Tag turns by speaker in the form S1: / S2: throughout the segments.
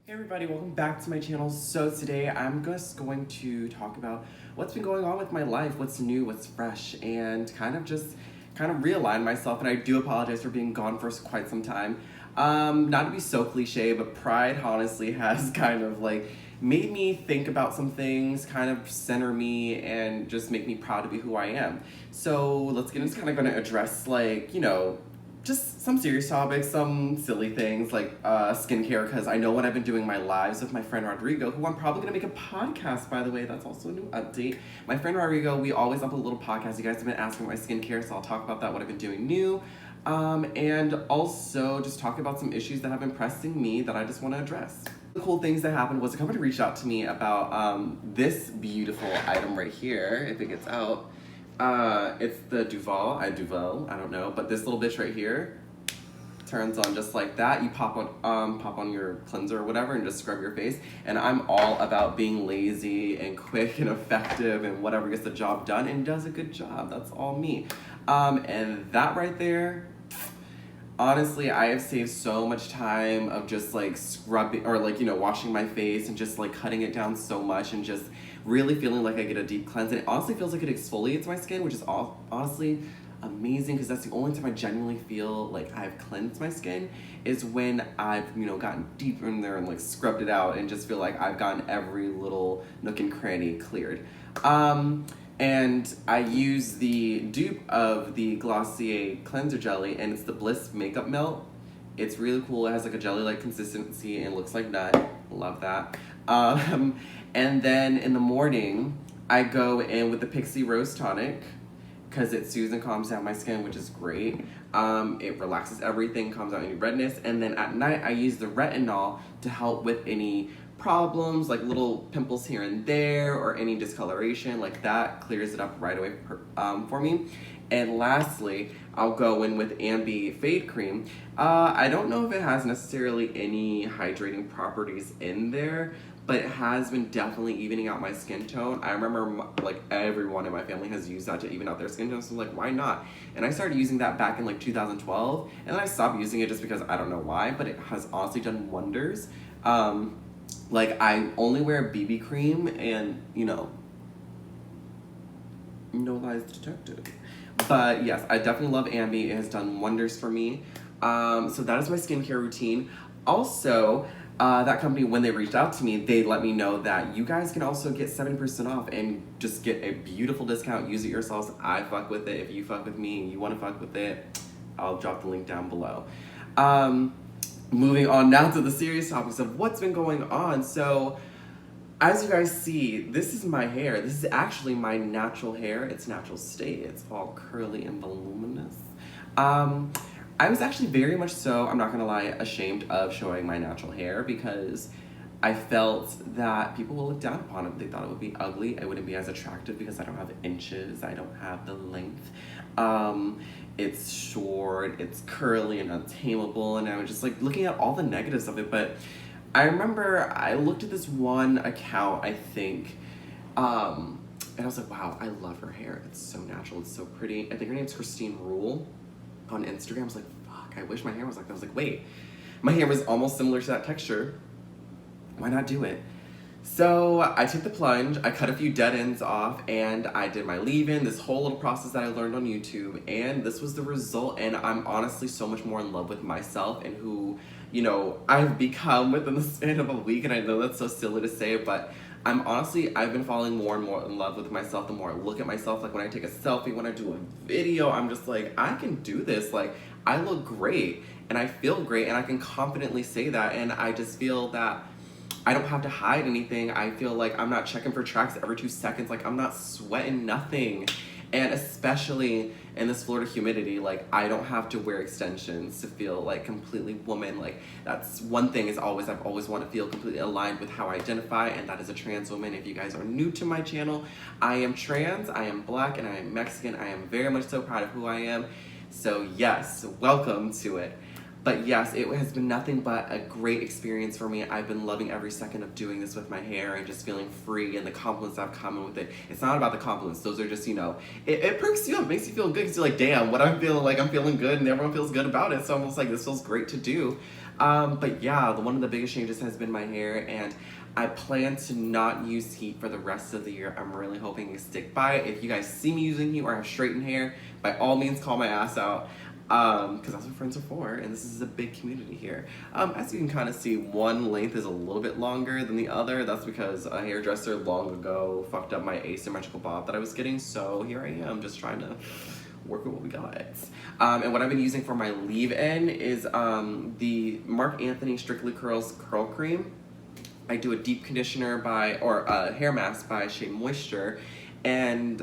S1: Hey everybody, welcome back to my channel. So today I'm just going to talk about what's been going on with my life, what's new, what's fresh, and kind of realign myself. And I do apologize for being gone for quite some time. Not to be so cliche, but pride honestly has kind of like made me think about some things, kind of center me, and just make me proud to be who I am. So let's get into kind of going to address just some serious topics, some silly things like skincare, because I know when I've been doing my lives with my friend Rodrigo, who I'm probably going to make a podcast, by the way. That's also a new update. My friend Rodrigo, we always upload a little podcast. You guys have been asking my skincare, so I'll talk about that, what I've been doing new. And also just talk about some issues that have been pressing me that I just want to address. The cool things that happened was a company reached out to me about this beautiful item right here, if it gets out. It's the Duval, I don't know, but this little bitch right here turns on just like that. You pop on your cleanser or whatever and just scrub your face. And I'm all about being lazy and quick and effective and whatever gets the job done and does a good job. That's all me. And that right there, honestly, I have saved so much time of just like scrubbing or washing my face and just like cutting it down so much and just really feeling like I get a deep cleanse. And it honestly feels like it exfoliates my skin, which is honestly amazing because that's the only time I genuinely feel like I've cleansed my skin is when I've gotten deeper in there and like scrubbed it out and just feel like I've gotten every little nook and cranny cleared. And I use the dupe of the Glossier cleanser jelly, and it's the Bliss Makeup Melt. It's really cool. It has like a jelly-like consistency and looks like nut. Love that. And then in the morning, I go in with the Pixie Rose Tonic because it soothes and calms down my skin, which is great. It relaxes everything, calms down any redness. And then at night, I use the retinol to help with any problems, like little pimples here and there or any discoloration, like that clears it up right away for me. And lastly, I'll go in with Ambi Fade Cream. I don't know if it has necessarily any hydrating properties in there, but it has been definitely evening out my skin tone. I remember like everyone in my family has used that to even out their skin tone, so I'm like, why not? And I started using that back in like 2012, and then I stopped using it just because I don't know why, but it has honestly done wonders. Like I only wear BB cream and no lies detected. But yes, I definitely love Ambi. It has done wonders for me. So that is my skincare routine. Also, that company, when they reached out to me, they let me know that you guys can also get 70% off and just get a beautiful discount. Use it yourselves. I fuck with it. If you fuck with me and you want to fuck with it, I'll drop the link down below. Moving on now to the serious topics of what's been going on. So, as you guys see, this is my hair. This is actually my natural hair. It's natural state. It's all curly and voluminous. I was actually very much so, I'm not gonna lie, ashamed of showing my natural hair because I felt that people will look down upon it. They thought it would be ugly. It wouldn't be as attractive because I don't have inches. I don't have the length. It's short, it's curly and untamable, and I was just like looking at all the negatives of it. But I remember I looked at this one account, I think, and I was like, wow, I love her hair. It's so natural, it's so pretty. I think her name's Christine Rule on Instagram. I was like, fuck, I wish my hair was like that. I was like, wait, my hair was almost similar to that texture. Why not do it? So I took the plunge, I cut a few dead ends off, and I did my leave-in, this whole little process that I learned on YouTube, and this was the result, and I'm honestly so much more in love with myself and who, I've become within the span of a week, and I know that's so silly to say, but I've been falling more and more in love with myself the more I look at myself. Like when I take a selfie, when I do a video, I'm just like, I can do this. Like, I look great, and I feel great, and I can confidently say that, and I just feel that I don't have to hide anything. I feel like I'm not checking for tracks every 2 seconds. Like I'm not sweating nothing. And especially in this Florida humidity, like I don't have to wear extensions to feel like completely woman. Like that's one thing I've always want to feel completely aligned with how I identify, and that is a trans woman. If you guys are new to my channel, I am trans, I am black, and I am Mexican. I am very much so proud of who I am. So yes, welcome to it. But yes, it has been nothing but a great experience for me. I've been loving every second of doing this with my hair and just feeling free, and the compliments that have come with it. It's not about the compliments. Those are just, it perks you up, makes you feel good because you're like, damn, what I'm feeling like, I'm feeling good and everyone feels good about it. So I'm almost like, this feels great to do. But yeah, one of the biggest changes has been my hair, and I plan to not use heat for the rest of the year. I'm really hoping to stick by it. If you guys see me using heat or have straightened hair, by all means call my ass out. Because that's what friends are for, and this is a big community here. As you can kind of see, one length is a little bit longer than the other. That's because a hairdresser long ago fucked up my asymmetrical bob that I was getting, so here I am just trying to work with what we got. And what I've been using for my leave-in is the Marc Anthony Strictly Curls Curl Cream. I do a deep conditioner or a hair mask by Shea Moisture, and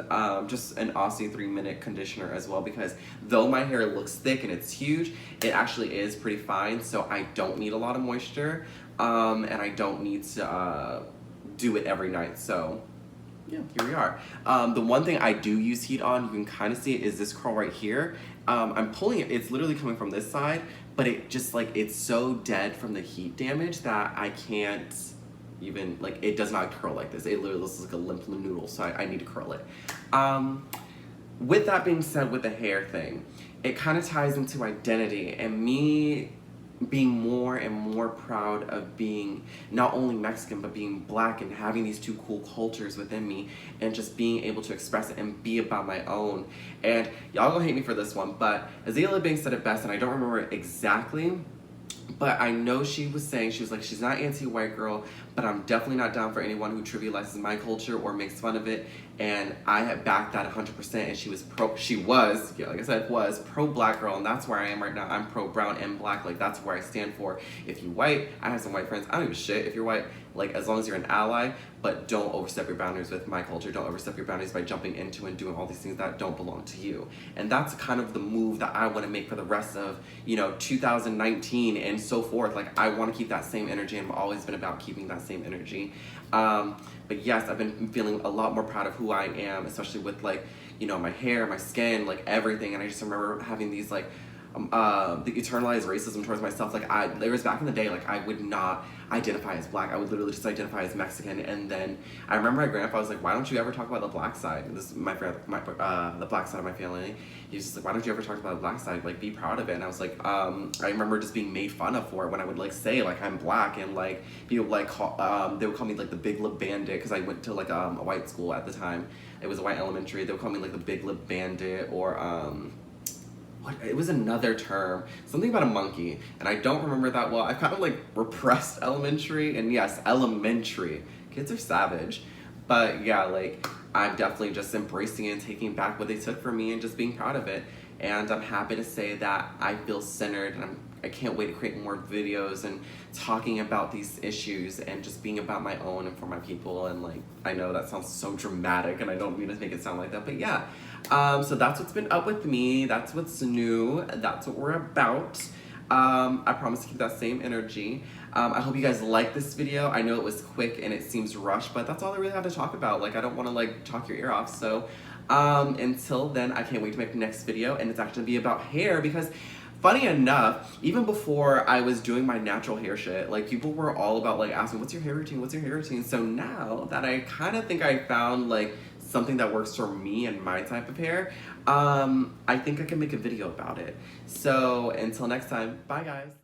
S1: just an Aussie 3-minute conditioner as well, because though my hair looks thick and it's huge, it actually is pretty fine, so I don't need a lot of moisture, and I don't need to do it every night, so yeah, here we are. The one thing I do use heat on, you can kind of see it, is this curl right here. I'm pulling it, it's literally coming from this side, but it just it's so dead from the heat damage that I can't even, it does not curl like this. It literally looks like a limp noodle, so I need to curl it. With that being said, with the hair thing, it kind of ties into identity and me being more and more proud of being not only Mexican, but being Black and having these two cool cultures within me and just being able to express it and be about my own. And y'all gonna hate me for this one, but Azealia Banks said it best, and I don't remember it exactly, but I know she was saying, she was like, she's not anti-white girl, but I'm definitely not down for anyone who trivializes my culture or makes fun of it. And I had backed that 100%, and she was, yeah, like I said, was pro-Black girl, and that's where I am right now. I'm pro-brown and Black, that's where I stand for. If you're white, I have some white friends, I don't give a shit if you're white, as long as you're an ally, but don't overstep your boundaries with my culture, don't overstep your boundaries by jumping into and doing all these things that don't belong to you. And that's kind of the move that I want to make for the rest of, 2019 and so forth. I want to keep that same energy, and I've always been about keeping that same energy. But yes, I've been feeling a lot more proud of who I am, especially with my hair, my skin, everything. And I just remember having these the internalized racism towards myself. There was back in the day, I would not identify as Black. I would literally just identify as Mexican. And then I remember my grandpa was like, "Why don't you ever talk about the Black side?" This is the Black side of my family. He was just like, "Why don't you ever talk about the Black side? Be proud of it." And I was like, I remember just being made fun of for it when I would say I'm Black, and people they would call me the Big Lip Bandit, because I went to a white school at the time. It was a white elementary. They would call me the Big Lip Bandit, or it was another term, something about a monkey, and I don't remember that well. I kind of repressed elementary, and yes, elementary. Kids are savage. But yeah, I'm definitely just embracing it and taking back what they took from me and just being proud of it. And I'm happy to say that I feel centered, and I can't wait to create more videos and talking about these issues and just being about my own and for my people. And I know that sounds so dramatic, and I don't mean to make it sound like that, but yeah. So that's what's been up with me. That's what's new. That's what we're about. I promise to keep that same energy. I hope you guys like this video. I know it was quick and it seems rushed, but that's all I really have to talk about. I don't want to talk your ear off. So until then, I can't wait to make the next video, and it's actually gonna be about hair, because funny enough, even before I was doing my natural hair shit, people were all about asking, "What's your hair routine? What's your hair routine?" So now that I kind of think I found something that works for me and my type of hair, I think I can make a video about it. So until next time, bye guys.